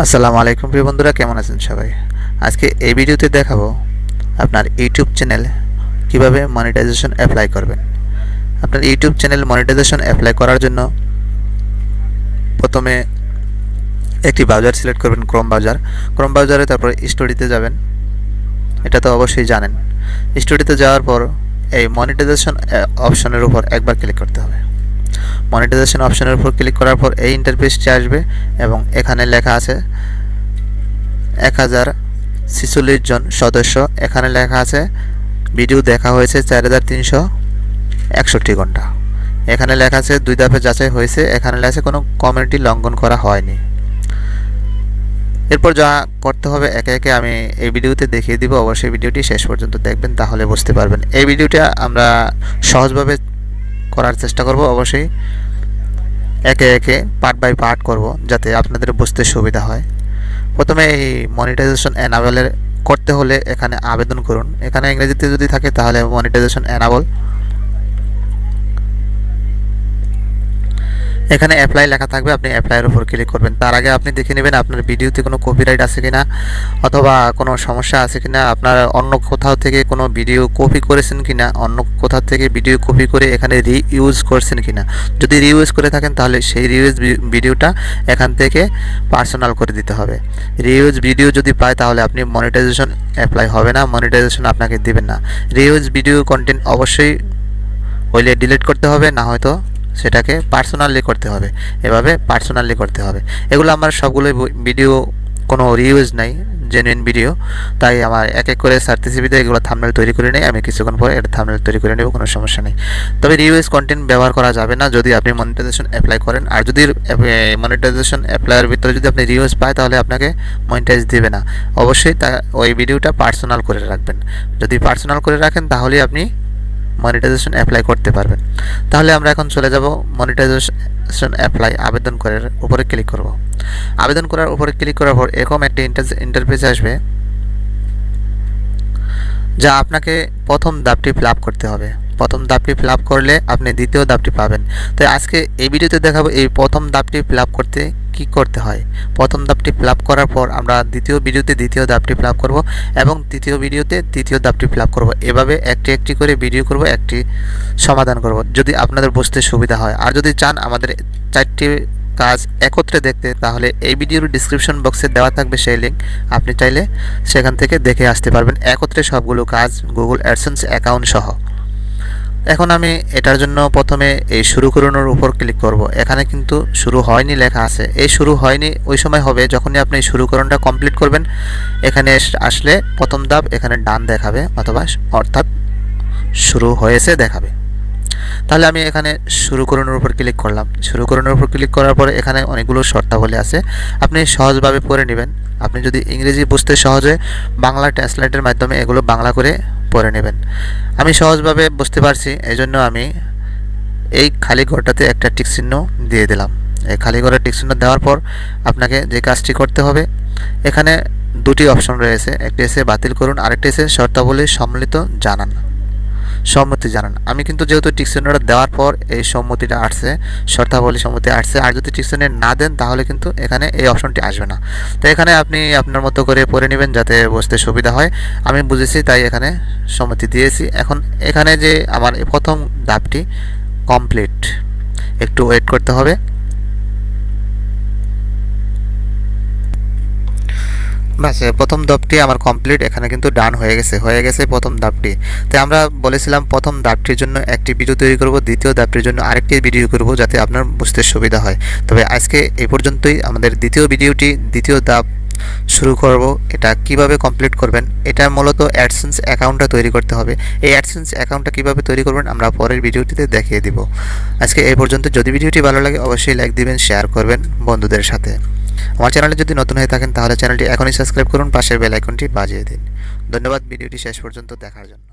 আসসালামু আলাইকুম প্রিয় বন্ধুরা, কেমন আছেন সবাই? আজকে এই ভিডিওতে দেখাবো আপনার ইউটিউব চ্যানেল কিভাবে মনিটাইজেশন অ্যাপ্লাই করবেন। আপনার ইউটিউব চ্যানেল মনিটাইজেশন অ্যাপ্লাই করার জন্য প্রথমে একটি ব্রাউজার সিলেক্ট করবেন, ক্রোম ব্রাউজারে তারপরে স্টোরিতে যাবেন। এটা তো অবশ্যই জানেন। স্টোরিতে যাওয়ার পর এই মনিটাইজেশন অপশনের উপর একবার ক্লিক করতে হবে। মনিটাইজেশন অপশনের উপর ক্লিক করার পর এই ইন্টারফেসটি আসবে এবং এখানে লেখা আছে 1046 জন সদস্য। এখানে লেখা আছে ভিডিও দেখা হয়েছে 4361 ঘন্টা। এখানে লেখা আছে 2 ধাপে যাচাই হয়েছে। এখানে লেখা আছে কোনো কমিউনিটি লঙ্ঘন করা হয়নি। এরপর যা করতে হবে একে একে আমি এই ভিডিওতে দেখিয়ে দিব। অবশ্যই ভিডিওটি শেষ পর্যন্ত দেখবেন, তাহলে বুঝতে পারবেন। এই ভিডিওটা আমরা সহজভাবে করার চেষ্টা করব। অবশ্যই একে একে পার্ট বাই পার্ট করব যাতে আপনাদের বুঝতে সুবিধা হয়। প্রথমে এই মনিটাইজেশন এনাবেলের করতে হলে এখানে আবেদন করুন। এখানে ইংরেজিতে যদি থাকে তাহলে মনিটাইজেশন এনাবল। এখানে অ্যাপ্লাই লেখা থাকবে, আপনি অ্যাপ্লাইয়ের উপর ক্লিক করবেন। তার আগে আপনি দেখে নেবেন আপনার ভিডিওতে কোনো কপিরাইট আছে কিনা অথবা কোনো সমস্যা আছে কিনা, আপনার অন্য কোথাও থেকে কোনো ভিডিও কপি করেছেন কিনা, অন্য কোথাও থেকে ভিডিও কপি করে এখানে রিইউজ করছেন কিনা। যদি রিইউজ করে থাকেন তাহলে সেই রিইউজ ভিডিওটা এখান থেকে পার্সোনাল করে দিতে হবে। রিইউজ ভিডিও যদি পায় তাহলে আপনি মনিটাইজেশন অ্যাপ্লাই হবে না, মনিটাইজেশন আপনাকে দিবেন না। রিইউজ ভিডিও কন্টেন্ট অবশ্যই হইলে ডিলিট করতে হবে, না হয়তো সেটাকে পার্সোনালি করতে হবে। এভাবে পার্সোনালি করতে হবে। এগুলো আমার সবগুলোই ভিডিও, কোনো রিউজ নাই, জেনুইন ভিডিও। তাই আমার এক এক করে সার্টিফিকেটে এগুলো থাম্বনেল তৈরি করে নেই। আমি কিছুক্ষণ পরে এটা থাম্বনেল তৈরি করে নেব, কোনো সমস্যা নেই। তবে রিউজ কন্টেন্ট ব্যবহার করা যাবে না যদি আপনি মনিটাইজেশন অ্যাপ্লাই করেন। আর যদি মনিটাইজেশন অ্যাপ্লাইয়ের ভিতরে যদি আপনি রিউজ পায় তাহলে আপনাকে মনিটাইজ দেবে না। অবশ্যই ওই ভিডিওটা পার্সোনাল করে রাখবেন। যদি পার্সোনাল করে রাখেন তাহলেই আপনি মনিটাইজেশন অ্যাপ্লাই করতে পারবেন। তাহলে আমরা এখন চলে যাব মনিটাইজেশন অ্যাপ্লাই আবেদন করার উপরে ক্লিক করব। আবেদন করার উপরে ক্লিক করার পর এরকম একটি ইন্টারফেস আসবে, যা আপনাকে প্রথম ধাপটি ফিল আপ করতে হবে। প্রথম ধাপটি ফিল আপ করলে আপনি দ্বিতীয় ধাপটি পাবেন। তাই আজকে এই ভিডিওতে দেখাবো এই প্রথম ধাপটি ফিল আপ করতে কি করতে হয়। প্রথম ধাপটি ফিল আপ করার পর আমরা দ্বিতীয় ভিডিওতে দ্বিতীয় ধাপটি ফিল আপ করব এবং তৃতীয় ভিডিওতে তৃতীয় ধাপটি ফিল আপ করব। এভাবে একটি একটি করে ভিডিও করব, একটি সমাধান করব, যদি আপনাদের বুঝতে সুবিধা হয়। আর যদি চান আমাদের 4টি কাজ একত্রে দেখতে, তাহলে এই ভিডিওর ডিসক্রিপশন বক্সে দেওয়া থাকবে সেই লিঙ্ক। আপনি চাইলে সেখান থেকে দেখে আসতে পারবেন একত্রে সবগুলো কাজ, গুগল অ্যাডসেন্স অ্যাকাউন্ট সহ। এখন আমি এটার জন্য প্রথমে এই শুরু করুনের উপর ক্লিক করব। এখানে কিন্তু শুরু হয়নি লেখা আছে। এই শুরু হয়নি ওই সময় হবে যখনই আপনি শুরু করুনটা কমপ্লিট করবেন। এখানে আসলে প্রথম ধাপ এখানে ডান দেখাবে, অর্থাৎ শুরু হয়েছে দেখাবে। তাহলে আমি এখানে শুরু করুনের উপর ক্লিক করলাম। শুরু করুনের উপর ক্লিক করার পরে এখানে অনেকগুলো শর্তাবলী আছে, আপনি সহজভাবে পড়ে নেবেন। আপনি যদি ইংরেজি বুঝতে সহজে বাংলা ট্রান্সলেটের মাধ্যমে এগুলো বাংলা করে পড়ে নেবেন। আমি সহজভাবে বুঝতে পারছি, এই জন্য আমি এই খালি ঘরটাতে একটা টিক চিহ্ন দিয়ে দিলাম। এই খালি ঘরে টিক চিহ্ন দেওয়ার পর আপনাকে যে কাজটি করতে হবে, এখানে দুটি অপশন রয়েছে, একটি এসে বাতিল করুন, আরেকটি এসে শর্তাবলী সম্মতি জানান। আমি কিন্তু যেহেতু টিক চিহ্নটা দেওয়ার পর এই সম্মতিটা আসছে, শর্তাবলী সম্মতি আসছে। আর যদি টিক চিহ্ন না দেন তাহলে কিন্তু এখানে এই অপশনটি আসবে না। তো এখানে আপনি আপনার মতো করে পড়ে নেবেন যাতে বুঝতে সুবিধা হয়। আমি বুঝেছি তাই এখানে সম্মতি দিয়েছি। এখন এখানে যে আমার প্রথম ধাপটি কমপ্লিট, একটু ওয়েট করতে হবে। বাস, প্রথম ধাপটি আমার কমপ্লিট। এখানে কিন্তু ডান হয়ে গেছে প্রথম ধাপটি। তাই আমরা বলেছিলাম প্রথম ধাপটির জন্য একটি ভিডিও তৈরি করব, দ্বিতীয় ধাপটির জন্য আরেকটি ভিডিও করব যাতে আপনার বুঝতে সুবিধা হয়। তবে আজকে এই পর্যন্তই। আমাদের দ্বিতীয় ধাপ শুরু করব। এটা কিভাবে কমপ্লিট করবেন, এটা মূলত অ্যাডসেন্স অ্যাকাউন্টটা তৈরি করতে হবে। এই অ্যাডসেন্স অ্যাকাউন্টটা কিভাবে তৈরি করবেন আমরা পরের ভিডিওটিতে দেখিয়ে দিব। আজকে এই পর্যন্ত। যদি ভিডিওটি ভালো লাগে অবশ্যই লাইক দিবেন, শেয়ার করবেন বন্ধুদের সাথে। আমার চ্যানেলে যদি নতুন হয়ে থাকেন তাহলে চ্যানেলটি এখনই সাবস্ক্রাইব করুন, পাশের বেল আইকনটি বাজিয়ে দিন। ধন্যবাদ ভিডিওটি শেষ পর্যন্ত দেখার জন্য।